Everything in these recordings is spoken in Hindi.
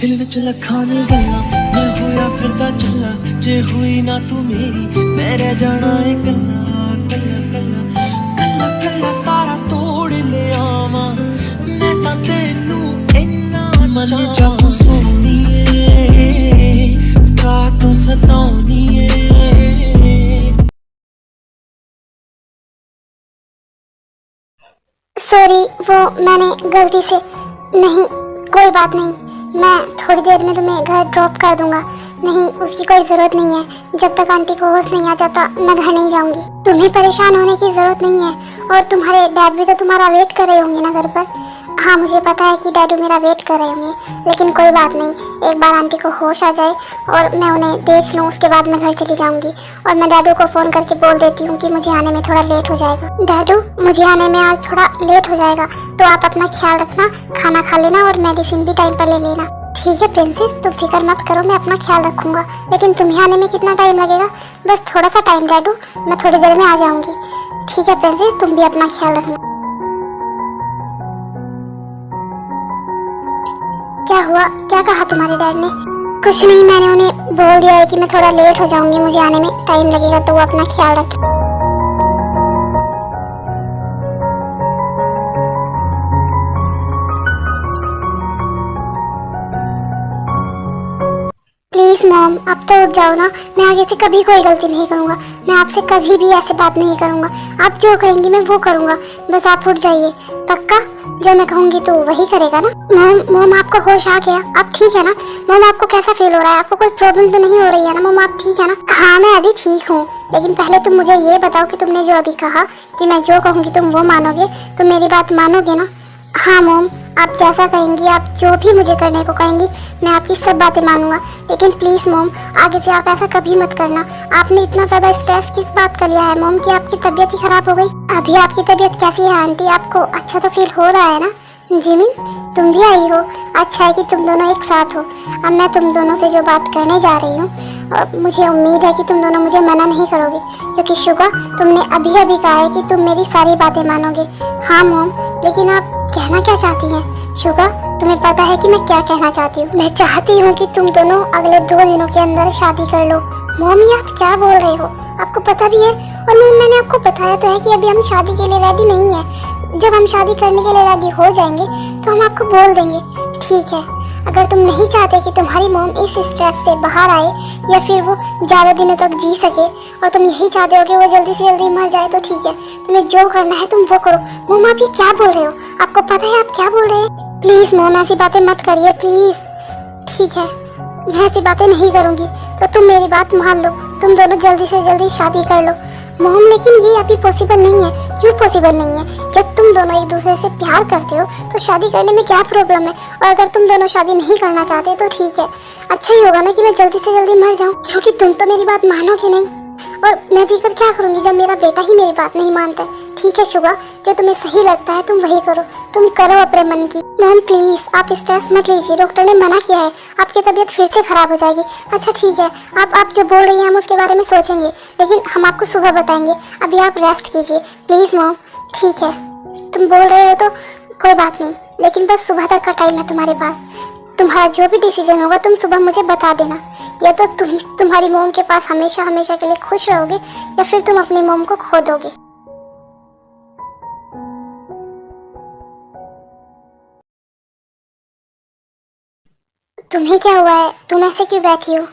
दिल विच लखां दी गल्लां मैं होया फिरदा चला जे हुई ना तू मेरी मैं रह जाना है कल्ला कल्ला कल्ला कल्ला कल्ला तारा तोड़ ले आवां मैं तां तैनू इन्ना मन चाहूं सोनीए का तू सताउनीए। सॉरी, वो मैंने गलती से। नहीं, कोई बात नहीं, मैं थोड़ी देर में तुम्हें घर ड्रॉप कर दूंगा। नहीं, उसकी कोई ज़रूरत नहीं है। जब तक आंटी को होश नहीं आ जाता मैं घर नहीं जाऊंगी। तुम्हें परेशान होने की ज़रूरत नहीं है। और तुम्हारे डैड भी तो तुम्हारा वेट कर रहे होंगे ना घर पर। हाँ, मुझे पता है कि डैडू मेरा वेट कर रहे होंगे, लेकिन कोई बात नहीं। एक बार आंटी को होश आ जाए और मैं उन्हें देख लूँ, उसके बाद मैं घर चली जाऊंगी। और मैं डैडू को फ़ोन करके बोल देती हूँ कि मुझे आने में थोड़ा लेट हो जाएगा। डैडू, मुझे आने में आज थोड़ा लेट हो जाएगा, तो आप अपना ख्याल रखना, खाना खा लेना और मेडिसिन भी टाइम पर ले लेना। ठीक है प्रिंसेस, तुम फिक्र मत करो, मैं अपना ख्याल रखूंगा। लेकिन तुम्हें आने में कितना टाइम लगेगा? बस थोड़ा सा टाइम डैडू, मैं थोड़ी देर में आ जाऊंगी। ठीक है प्रिंसेस, तुम भी अपना ख्याल रखना। क्या हुआ? क्या कहा तुम्हारे डैड ने? कुछ नहीं, मैंने उन्हें बोल दिया है कि मैं थोड़ा लेट हो जाऊंगी, मुझे आने में टाइम लगेगा, तो वो अपना ख्याल रखें। प्लीज मॉम, अब तो उठ जाओ ना। मैं आगे से कभी कोई गलती नहीं करूंगा। मैं आपसे कभी भी ऐसे बात नहीं करूंगा। आप जो कहेंगी मैं वो करूंगा। बस आप उठ जाइए। पक्का? जो मैं कहूंगी तो वही करेगा ना? मॉम आपको होश आ गया? आप ठीक है ना? मॉम आपको कैसा फील हो रहा है? आपको कोई प्रॉब्लम तो नहीं हो रही है ना? मॉम आप ठीक है ना? हाँ, मैं अभी ठीक हूँ, लेकिन पहले तुम मुझे ये बताओ कि तुमने जो अभी कहा कि मैं जो कहूँगी तुम वो मानोगे, तो मेरी बात मानोगे ना? हाँ मॉम, आप जैसा कहेंगी, आप जो भी मुझे करने को कहेंगी, मैं आपकी सब बातें मानूंगा। लेकिन प्लीज़ मॉम, आगे से आप ऐसा कभी मत करना। आपने इतना ज़्यादा स्ट्रेस किस बात का लिया है मॉम कि आपकी तबीयत ही खराब हो गई? अभी आपकी तबीयत कैसी है आंटी? आपको अच्छा तो फील हो रहा है ना? जिमिन, तुम भी आई हो। अच्छा है कि तुम दोनों एक साथ हो। अब मैं तुम दोनों से जो बात करने जा रही हूँ, मुझे उम्मीद है कि तुम दोनों मुझे मना नहीं करोगे, क्योंकि शुगा, तुमने अभी अभी कहा है कि तुम मेरी सारी बातें मानोगे। हाँ मॉम, लेकिन आप कहना क्या चाहती हैं? शुगा, तुम्हें पता है कि मैं क्या कहना चाहती हूँ? मैं चाहती हूँ कि तुम दोनों अगले 2 दिनों के अंदर शादी कर लो। मम्मी, आप क्या बोल रहे हो? आपको पता भी है? और मैंने आपको बताया तो है कि अभी हम शादी के लिए रेडी नहीं है। जब हम शादी करने के लिए रेडी हो जाएंगे तो हम आपको बोल देंगे। ठीक है, अगर तुम नहीं चाहते कि तुम्हारी मॉम इस स्ट्रेस से बाहर आए या फिर वो ज़्यादा दिनों तक जी सके, और तुम यही चाहते हो कि वो जल्दी से जल्दी मर जाए, तो ठीक है, तुम्हें जो करना है तुम वो करो। मॉम, आप ये क्या बोल रहे हो? आपको पता है आप क्या बोल रहे हैं? प्लीज़ मॉम, ऐसी बातें मत करिए प्लीज़। ठीक है, मैं ऐसी बातें नहीं करूँगी, तो तुम मेरी बात मान लो, तुम दोनों जल्दी से जल्दी शादी कर लो। मॉम, लेकिन ये अभी पॉसिबल नहीं है। क्यों पॉसिबल नहीं है? जब तुम दोनों एक दूसरे से प्यार करते हो तो शादी करने में क्या प्रॉब्लम है? और अगर तुम दोनों शादी नहीं करना चाहते तो ठीक है, अच्छा ही होगा ना कि मैं जल्दी से जल्दी मर जाऊं, क्योंकि तुम तो मेरी बात मानोगे नहीं। और मैं जीकर क्या करूंगी जब मेरा बेटा ही मेरी बात नहीं मानता है? ठीक है शुगा, जो तुम्हें सही लगता है तुम वही करो, तुम करो अपने मन की। मॉम प्लीज, आप स्ट्रेस मत लीजिए, डॉक्टर ने मना किया है, आपकी तबीयत फिर से खराब हो जाएगी। अच्छा ठीक है, आप जो बोल रही हैं हम उसके बारे में सोचेंगे, लेकिन हम आपको सुबह बताएंगे। अभी आप रेस्ट कीजिए प्लीज मॉम। ठीक है, तुम बोल रहे हो तो कोई बात नहीं, लेकिन बस सुबह तक का टाइम है तुम्हारे पास। तुम्हारा जो भी डिसीजन होगा तुम सुबह मुझे बता देना। या तो तुम्हारी मोम के पास हमेशा हमेशा के लिए खुश रहोगे, या फिर तुम अपनी मोम को खो दोगे। तुम्हें क्या हुआ है? तुम ऐसे क्यों बैठी हो?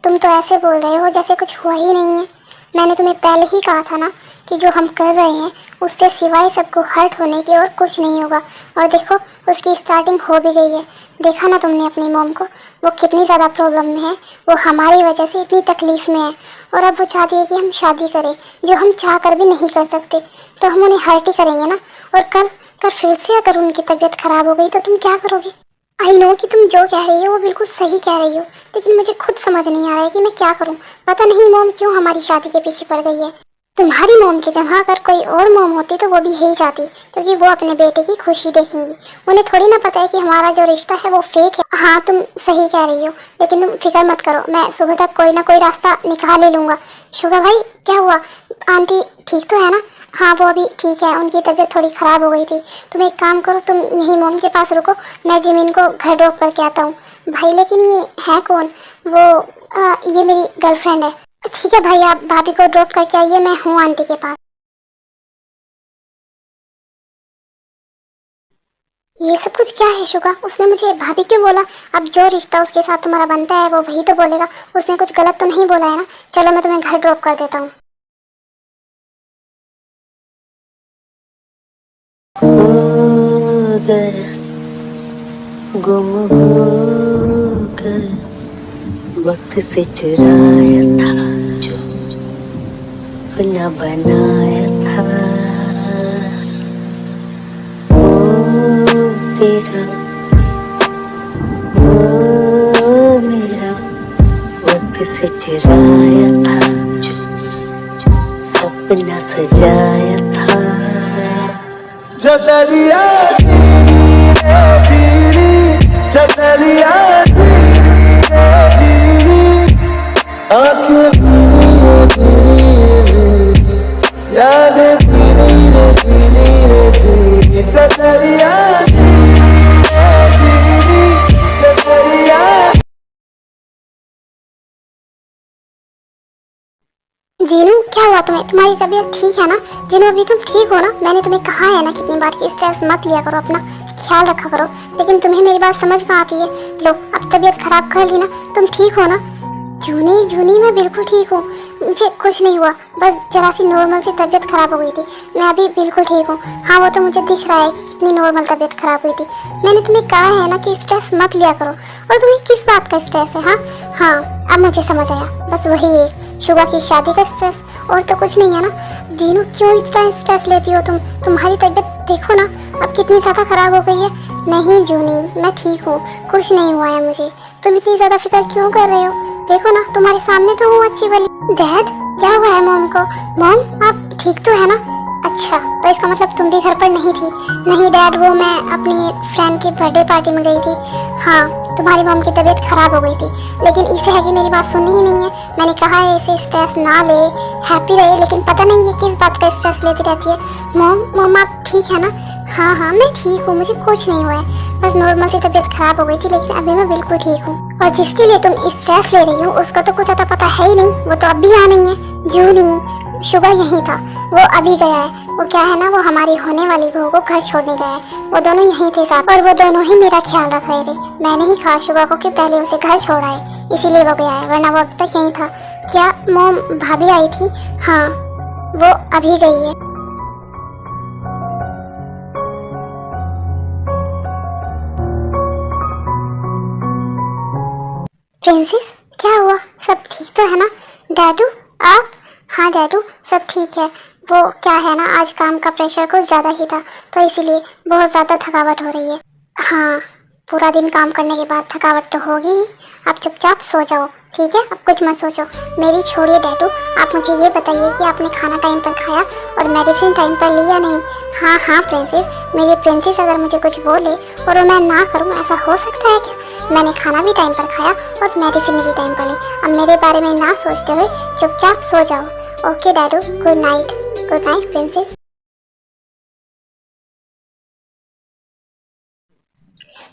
तुम तो ऐसे बोल रहे हो जैसे कुछ हुआ ही नहीं है। मैंने तुम्हें पहले ही कहा था ना कि जो हम कर रहे हैं उससे सिवाय सबको हर्ट होने की और कुछ नहीं होगा। और देखो, उसकी स्टार्टिंग हो भी गई है। देखा ना तुमने अपनी मॉम को, वो कितनी ज़्यादा प्रॉब्लम में है, वो हमारी वजह से इतनी तकलीफ में है। और अब वो चाहती है कि हम शादी करें, जो हम चाह कर भी नहीं कर सकते, तो हम उन्हें हर्ट ही करेंगे ना। और कल फिर से अगर उनकी तबीयत खराब हो गई तो तुम क्या करोगे? आई नो कि तुम जो कह रही हो वो बिल्कुल सही कह रही हो, लेकिन मुझे खुद समझ नहीं आ रहा है कि मैं क्या करूं। पता नहीं मॉम क्यों हमारी शादी के पीछे पड़ गई है। तुम्हारी मॉम की जगह अगर कोई और मॉम होती तो वो भी यही चाहती, क्योंकि वो अपने बेटे की खुशी देखेंगी। उन्हें थोड़ी ना पता है कि हमारा जो रिश्ता है वो फेक है। हाँ, तुम सही कह रही हो, लेकिन तुम फिक्र मत करो, मैं सुबह तक कोई ना कोई रास्ता निकाल ही लूँगा। शुगर भाई, क्या हुआ? आंटी ठीक तो है ना? हाँ, वो अभी ठीक है, उनकी तबीयत थोड़ी ख़राब हो गई थी। तुम एक काम करो, तुम यहीं मॉम के पास रुको, मैं जिमिन को घर ड्रॉप करके आता हूँ। भाई लेकिन ये है कौन? वो ये मेरी गर्लफ्रेंड है। ठीक है भाई, आप भाभी को ड्रॉप करके आइए, मैं हूँ आंटी के पास। ये सब कुछ क्या है शुगा? उसने मुझे भाभी क्यों बोला? अब जो रिश्ता उसके साथ तुम्हारा बनता है वो वही तो बोलेगा। उसने कुछ गलत तो नहीं बोला है ना? चलो मैं तुम्हें घर ड्रॉप कर देता हूँ। हो गया, गुम हो गया, वक्त से चुराया था जो अपना बनाया था। वो तेरा, वो मेरा, वक्त से चुराया था जो सपना सजाया था। चतरिया चतरिया आंखें याद चतरिया चतरिया। जीनू क्या हुआ तुम्हें? तुम्हारी तबीयत ठीक है ना? जीनू अभी तुम ठीक हो ना? मैंने तुम्हें कहा है ना कितनी बार कि स्ट्रेस मत लिया करो, अपना ख्याल रखा करो, लेकिन तुम्हें मेरी बात समझ कहाँ आती है। लो अब तबीयत खराब कर ली ना, तुम ठीक हो ना? जूनी जूनी मैं बिल्कुल ठीक हूँ, मुझे कुछ नहीं हुआ, बस जरा सी नॉर्मल सी तबीयत खराब हो गई थी। मैं अभी बिल्कुल ठीक हूँ। हाँ वो तो मुझे दिख रहा है कि कितनी नॉर्मल तबीयत खराब हुई थी। मैंने तुम्हें कहा है ना कि स्ट्रेस मत लिया करो। और तुम्हें किस बात का स्ट्रेस है? हाँ अब मुझे समझ आया, बस वही एक शुगा की शादी का स्ट्रेस, और तो कुछ नहीं है ना। जीनू क्यों इतना स्ट्रेस लेती हो तुम? तुम्हारी तबीयत देखो ना अब कितनी ज़्यादा खराब हो गई है। नहीं जूनी मैं ठीक हूँ, कुछ नहीं हुआ है मुझे। तुम इतनी ज़्यादा फिक्र क्यों कर रहे हो? देखो ना तुम्हारे सामने तो हूँ अच्छी वाली। डैड क्या हुआ है मॉम को? मॉम आप ठीक तो है ना? अच्छा तो इसका मतलब तुम भी घर पर नहीं थी? नहीं डैड, वो मैं अपनी फ्रेंड की बर्थडे पार्टी में गई थी। हाँ तुम्हारी मॉम की तबीयत खराब हो गई थी, लेकिन इसे है कि मेरी बात सुननी ही नहीं है। मैंने कहा है इसे स्ट्रेस ना ले, हैप्पी रहे, लेकिन पता नहीं है किस बात का स्ट्रेस लेती रहती है। मॉम आप ठीक है ना? हाँ मैं ठीक हूँ, मुझे कुछ नहीं हुआ है, बस नॉर्मल सी तबीयत खराब हो गई थी, लेकिन अभी मैं बिल्कुल ठीक हूँ। और जिसके लिए तुम स्ट्रेस ले रही हो उसका तो कुछ अता पता है ही नहीं, वो तो अब भी यहाँ नहीं है। जूनी शुगा यही था, वो अभी गया है। वो क्या है ना, वो हमारी होने वाली बहू को घर छोड़ने गया है। वो दोनों यहीं थे साथ, और वो दोनों ही मेरा ख्याल रख रहे थे। मैंने ही कहा शुगा को कि पहले उसे घर छोड़ा है, इसीलिए वो गया है, वरना वो अब तक यहीं था। क्या मॉम भाभी आई थी? हाँ वो अभी गई है। प्रिंसेस क्या हुआ? सब ठीक तो है ना? डैडू आप? हाँ डैडू सब ठीक है। वो क्या है ना, आज काम का प्रेशर कुछ ज़्यादा ही था, तो इसीलिए बहुत ज़्यादा थकावट हो रही है। हाँ पूरा दिन काम करने के बाद थकावट तो होगी ही। आप चुपचाप सो जाओ, ठीक है? अब कुछ मत सोचो। मेरी छोड़िए डैडू, आप मुझे ये बताइए कि आपने खाना टाइम पर खाया और मेडिसिन टाइम पर ली या नहीं? हाँ प्रिंसेस, मेरी प्रिंसेस अगर मुझे कुछ बोले और वो मैं ना करूँ, ऐसा हो सकता है क्या? मैंने खाना भी टाइम पर खाया और मेडिसिन भी टाइम पर ली। अब मेरे बारे में ना सोचते हुए चुपचाप सो जाओ। ओके डैडू, good night. Good night princess.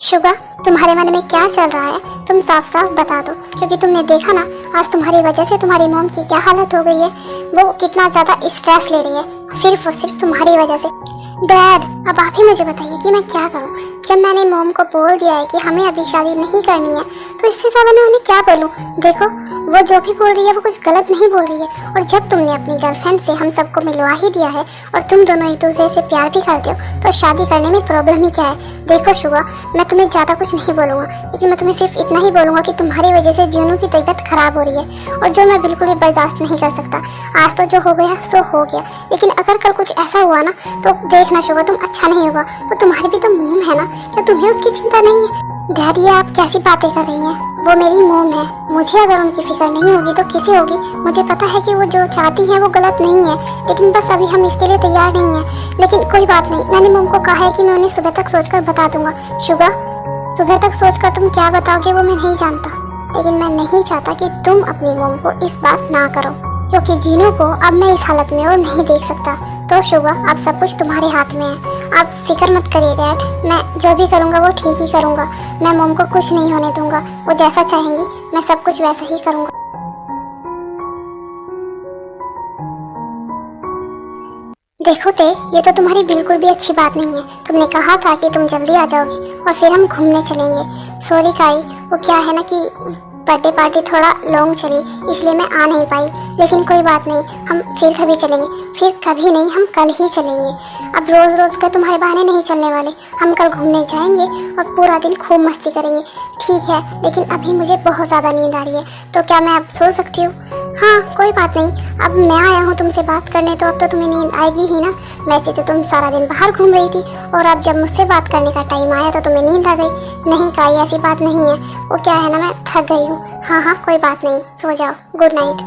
शुगा तुम्हारे मन में क्या चल रहा है? तुम साफ साफ बता दो, क्योंकि तुमने देखा ना आज तुम्हारी वजह से तुम्हारी मॉम की क्या हालत हो गई है। वो कितना ज़्यादा स्ट्रेस ले रही है, सिर्फ और सिर्फ तुम्हारी वजह से। डैड अब आप ही मुझे बताइए कि मैं क्या करूं? जब मैंने मॉम को बोल दिया है कि हमें अभी शादी नहीं करनी है, तो इससे ज़्यादा मैं उन्हें क्या बोलूं? देखो वो जो भी बोल रही है वो कुछ गलत नहीं बोल रही है। और जब तुमने अपनी गर्लफ्रेंड से हम सबको मिलवा ही दिया है और तुम दोनों एक दूसरे से प्यार भी करते हो, तो शादी करने में प्रॉब्लम ही क्या है? देखो शुगा मैं तुम्हें ज़्यादा कुछ नहीं बोलूँगा, लेकिन मैं तुम्हें सिर्फ इतना ही बोलूँगा कि तुम्हारी वजह से जीनू की तबीयत खराब हो रही है, और जो मैं बिल्कुल भी बर्दाश्त नहीं कर सकता। आज तो जो हो गया सो हो गया, लेकिन अगर कल कुछ ऐसा हुआ ना तो देखना शुगा तुम अच्छा नहीं होगा। वो तुम्हारी भी तो मोम है ना, क्या तुम्हें उसकी चिंता नहीं है? डैड ये आप कैसी बातें कर रही हैं? वो मेरी मोम है, मुझे अगर उनकी फिक्र नहीं होगी तो किसे होगी? मुझे पता है कि वो जो चाहती हैं वो गलत नहीं है, लेकिन बस अभी हम इसके लिए तैयार नहीं हैं। लेकिन कोई बात नहीं, मैंने मोम को कहा है कि मैं उन्हें सुबह तक सोचकर बता दूंगा। शुगा सुबह तक सोचकर तुम क्या बताओगे वो मैं नहीं जानता, लेकिन मैं नहीं चाहता कि तुम अपनी मोम को इस बात ना करो, क्योंकि जीनू को अब मैं इस हालत में और नहीं देख सकता। तो शुगा अब सब कुछ तुम्हारे हाथ में है। आप फिक्र मत करिए डैड, मैं जो भी करूँगा वो ठीक ही करूँगा। मैं मॉम को कुछ नहीं होने दूंगा, वो जैसा चाहेंगी मैं सब कुछ वैसा ही करूँगा। देखो ते, ये तो तुम्हारी बिल्कुल भी अच्छी बात नहीं है। तुमने कहा था कि तुम जल्दी आ जाओगी और फिर हम घूमने चलेंगे। सॉरी काई, वो क्या है ना कि बर्थडे पार्टी थोड़ा लॉन्ग चली, इसलिए मैं आ नहीं पाई। लेकिन कोई बात नहीं, हम फिर कभी चलेंगे। फिर कभी नहीं, हम कल ही चलेंगे। अब रोज़ रोज़ का तुम्हारे बहाने नहीं चलने वाले। हम कल घूमने जाएंगे और पूरा दिन खूब मस्ती करेंगे, ठीक है? लेकिन अभी मुझे बहुत ज़्यादा नींद आ रही है, तो क्या मैं अब सो सकती हूँ? हाँ कोई बात नहीं, अब मैं आया हूँ तुमसे बात करने, तो अब तो तुम्हें नींद आएगी ही ना। वैसे तो तुम सारा दिन बाहर घूम रही थी और अब जब मुझसे बात करने का टाइम आया तो तुम्हें नींद आ गई। नहीं काई, ऐसी बात नहीं है। वो क्या है ना, मैं थक गई हूँ। हाँ हाँ कोई बात नहीं, सो जाओ, गुड नाइट।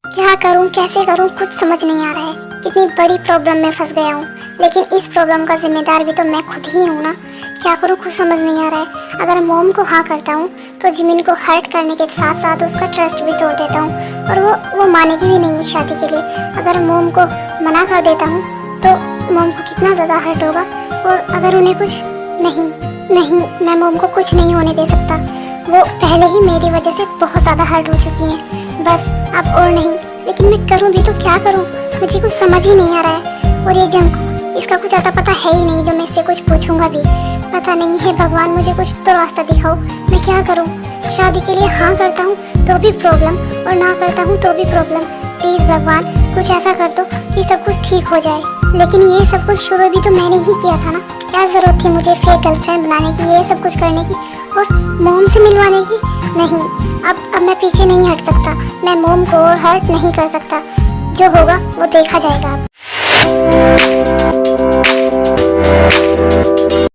क्या करूँ, कैसे करूँ, कुछ समझ नहीं आ रहा है। कितनी बड़ी प्रॉब्लम में फंस गया हूँ, लेकिन इस प्रॉब्लम का जिम्मेदार भी तो मैं खुद ही हूँ ना। क्या करूँ, कुछ समझ नहीं आ रहा है। अगर मॉम को हाँ करता हूँ तो जिमिन को हर्ट करने के साथ साथ उसका ट्रस्ट भी तोड़ देता हूँ और वो मानेगी भी नहीं शादी के लिए। अगर मॉम को मना कर देता हूँ तो मॉम को कितना ज़्यादा हर्ट होगा। और अगर उन्हें कुछ नहीं, मैं मॉम को कुछ नहीं होने दे सकता। वो पहले ही मेरी वजह से बहुत ज़्यादा हर्ट हो चुकी हैं, बस अब और नहीं। लेकिन मैं करूँ भी तो क्या करूँ, मुझे कुछ समझ ही नहीं आ रहा है। और ये जंग, इसका कुछ आता पता है ही नहीं जो मैं इससे कुछ पूछूंगा भी। पता नहीं है भगवान, मुझे कुछ तो रास्ता दिखाओ, मैं क्या करूं? शादी के लिए हाँ करता हूं तो भी प्रॉब्लम और ना करता हूं तो भी प्रॉब्लम। प्लीज़ भगवान कुछ ऐसा कर दो कि सब कुछ ठीक हो जाए। लेकिन ये सब कुछ शुरू भी तो मैंने ही किया था ना। क्या ज़रूरत थी मुझे फेक गर्लफ्रेंड बनाने की, ये सब कुछ करने की और मॉम से मिलवाने की? नहीं, अब मैं पीछे नहीं हट सकता। मैं मॉम को और हर्ट नहीं कर सकता। जो होगा वो देखा जाएगा।